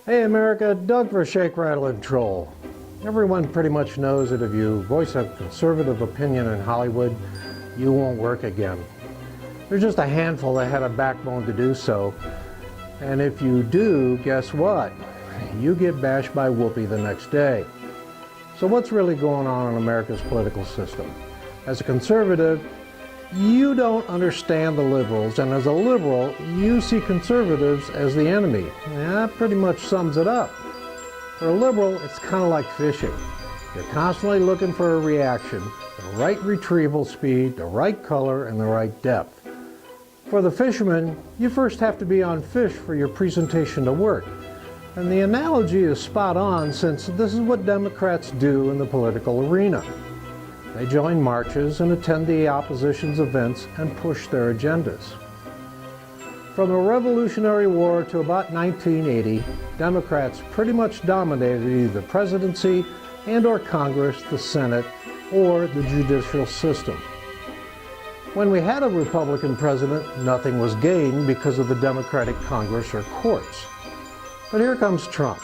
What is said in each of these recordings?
Hey America, Doug for Shake, Rattle, and Troll. Everyone pretty much knows that if you voice a conservative opinion in Hollywood, you won't work again. There's just a handful that had a backbone to do so. And if you do, guess what? You get bashed by Whoopi the next day. So what's really going on in America's political system? As a conservative, you don't understand the liberals, and as a liberal, you see conservatives as the enemy. That pretty much sums it up. For a liberal, it's kind of like fishing. You're constantly looking for a reaction, the right retrieval speed, the right color, and the right depth. For the fisherman, you first have to be on fish for your presentation to work. And the analogy is spot on, since this is what Democrats do in the political arena. They join marches and attend the opposition's events and push their agendas. From the Revolutionary War to about 1980, Democrats pretty much dominated either the presidency and/or Congress, the Senate, or the judicial system. When we had a Republican president, nothing was gained because of the Democratic Congress or courts. But here comes Trump.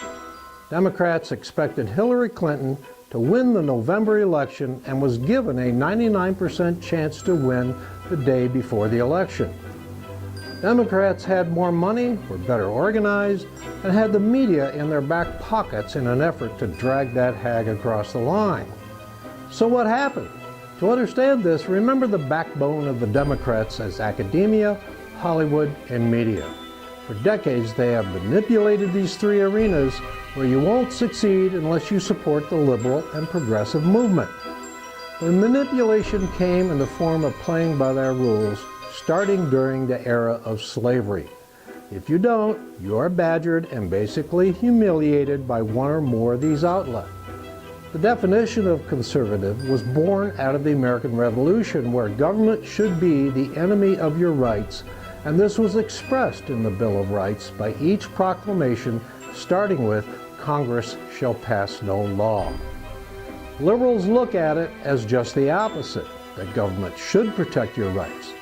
Democrats expected Hillary Clinton to win the November election and was given a 99% chance to win the day before the election. Democrats had more money, were better organized, and had the media in their back pockets in an effort to drag that hag across the line. So what happened? To understand this, remember the backbone of the Democrats as academia, Hollywood, and media. For decades, they have manipulated these three arenas where you won't succeed unless you support the liberal and progressive movement. The manipulation came in the form of playing by their rules, starting during the era of slavery. If you don't, you are badgered and basically humiliated by one or more of these outlets. The definition of conservative was born out of the American Revolution, where government should be the enemy of your rights, and this was expressed in the Bill of Rights by each proclamation, starting with, "Congress shall pass no law." Liberals look at it as just the opposite, that government should protect your rights.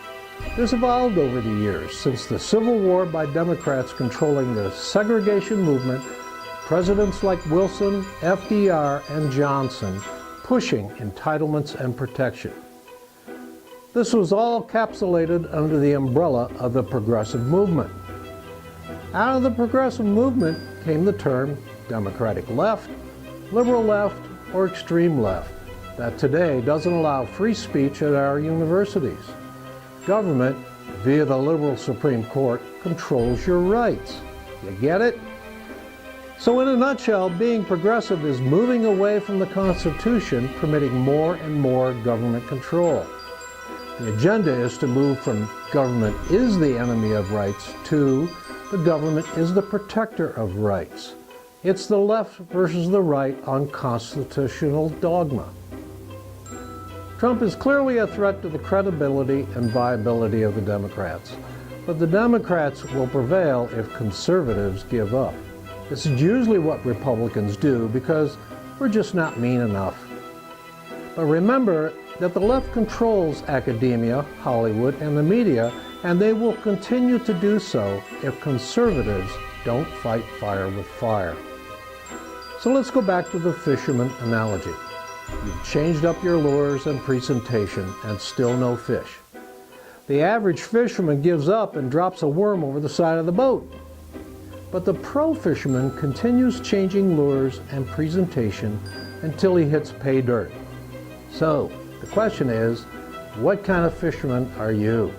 This evolved over the years, since the Civil War by Democrats controlling the segregation movement, presidents like Wilson, FDR, and Johnson pushing entitlements and protection. This was all encapsulated under the umbrella of the progressive movement. Out of the progressive movement came the term Democratic left, liberal left, or extreme left, that today doesn't allow free speech at our universities. Government, via the liberal Supreme Court, controls your rights. You get it? So in a nutshell, being progressive is moving away from the Constitution, permitting more and more government control. The agenda is to move from government is the enemy of rights to the government is the protector of rights. It's the left versus the right on constitutional dogma. Trump is clearly a threat to the credibility and viability of the Democrats, but the Democrats will prevail if conservatives give up. This is usually what Republicans do because we're just not mean enough. But remember that the left controls academia, Hollywood, and the media, and they will continue to do so if conservatives don't fight fire with fire. So let's go back to the fisherman analogy. You've changed up your lures and presentation and still no fish. The average fisherman gives up and drops a worm over the side of the boat. But the pro fisherman continues changing lures and presentation until he hits pay dirt. So, the question is, what kind of fisherman are you?